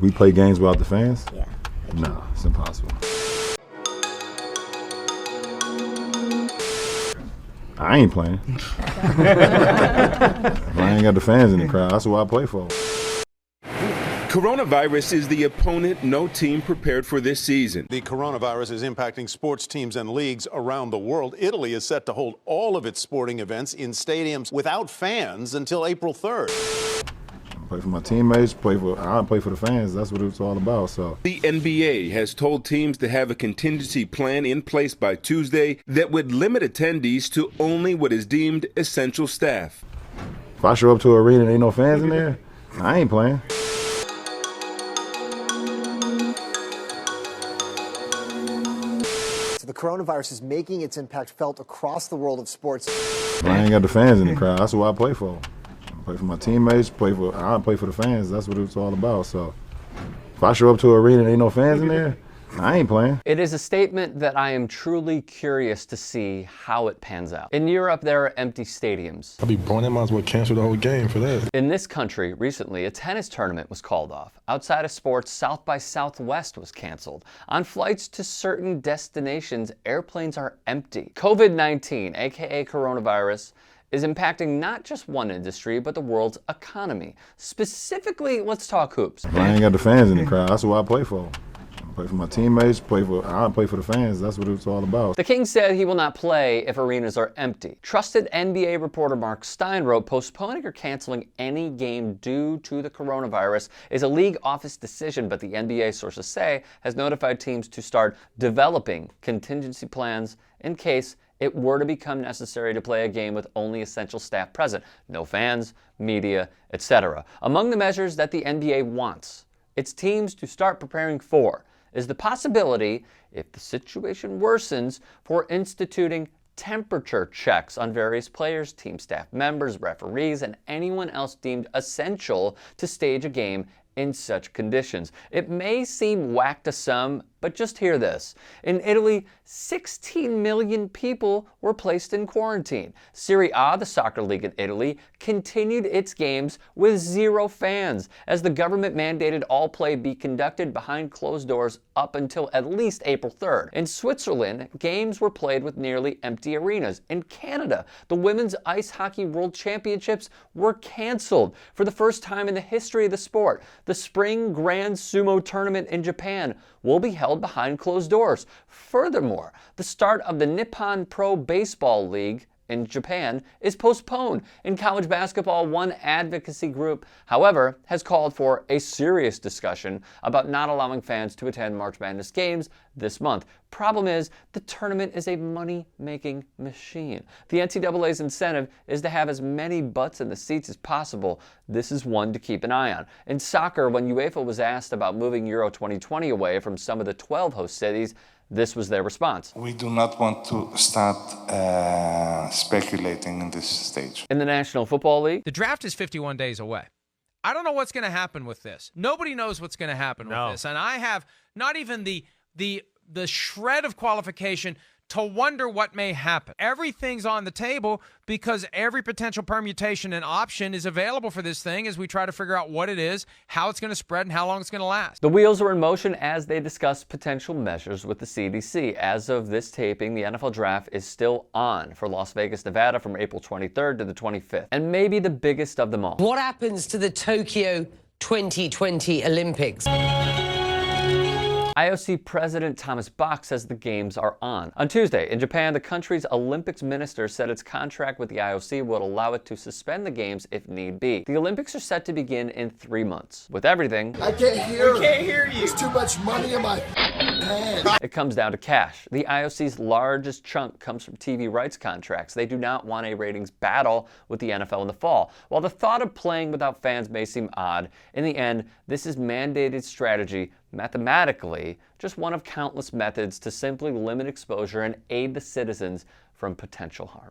We play games without the fans? Yeah. No, it's impossible. I ain't playing. I ain't got the fans in the crowd. That's what I play for. Coronavirus is the opponent no team prepared for this season. The coronavirus is impacting sports teams and leagues around the world. Italy is set to hold all of its sporting events in stadiums without fans until April 3rd. Play for my teammates, I play for the fans. That's what it's all about. So The NBA has told teams to have a contingency plan in place by Tuesday that would limit attendees to only what is deemed essential staff. if I show up to an arena and ain't no fans in there, I ain't playing. So the coronavirus is making its impact felt across the world of sports. I ain't got the fans in the crowd. That's what I play for. I play for my teammates, I play for the fans. That's what it's all about. So if I show up to an arena and ain't no fans in there, I ain't playing. It is a statement that I am truly curious to see how it pans out. In Europe, there are empty stadiums. I'll be born, I might as well cancel the whole game for that. In this country, recently, a tennis tournament was called off. Outside of sports, South by Southwest was canceled. On flights to certain destinations, airplanes are empty. COVID-19, aka coronavirus, is impacting not just one industry, but the world's economy. Specifically, let's talk hoops. I ain't got the fans in the crowd. That's what I play for. I play for my teammates, I play for the fans. That's what it's all about. The King said he will not play if arenas are empty. Trusted NBA reporter Mark Stein wrote, postponing or canceling any game due to the coronavirus is a league office decision, but the NBA, sources say, has notified teams to start developing contingency plans in case it were to become necessary to play a game with only essential staff present. No fans, media, etc. Among the measures that the NBA wants its teams to start preparing for is the possibility, if the situation worsens, for instituting temperature checks on various players, team staff members, referees, and anyone else deemed essential to stage a game in such conditions. It may seem whack to some, but just hear this. In Italy, 16 million people were placed in quarantine. Serie A, the soccer league in Italy, continued its games with 0 fans, as the government mandated all play be conducted behind closed doors up until at least April 3rd. In Switzerland, games were played with nearly empty arenas. In Canada, the Women's Ice Hockey World Championships were canceled for the first time in the history of the sport. The Spring Grand Sumo Tournament in Japan will be held behind closed doors. Furthermore, the start of the Nippon Pro Baseball League in Japan is postponed. In college basketball, one advocacy group, however, has called for a serious discussion about not allowing fans to attend March Madness games this month. Problem is, the tournament is a money-making machine. The NCAA's incentive is to have as many butts in the seats as possible. This is one to keep an eye on. In soccer, when UEFA was asked about moving Euro 2020 away from some of the 12 host cities, this was their response. We do not want to start speculating in this stage. In the National Football League, the draft is 51 days away. I don't know what's going to happen with this. Nobody knows what's going to happen with this. And I have not even the shred of qualification to wonder what may happen. Everything's on the table because every potential permutation and option is available for this thing as we try to figure out what it is, how it's going to spread, and how long it's going to last. The wheels are in motion as they discuss potential measures with the CDC. As of this taping, the NFL draft is still on for Las Vegas, Nevada from April 23rd to the 25th. And maybe the biggest of them all. What happens to the Tokyo 2020 Olympics? IOC President Thomas Bach says the games are on. On Tuesday, in Japan, the country's Olympics minister said its contract with the IOC would allow it to suspend the games if need be. The Olympics are set to begin in 3 months. With everything, I can't hear. We can't hear you. There's too much money in my hand. It comes down to cash. The IOC's largest chunk comes from TV rights contracts. They do not want a ratings battle with the NFL in the fall. While the thought of playing without fans may seem odd, in the end, this is mandated strategy, mathematically, just one of countless methods to simply limit exposure and aid the citizens from potential harm.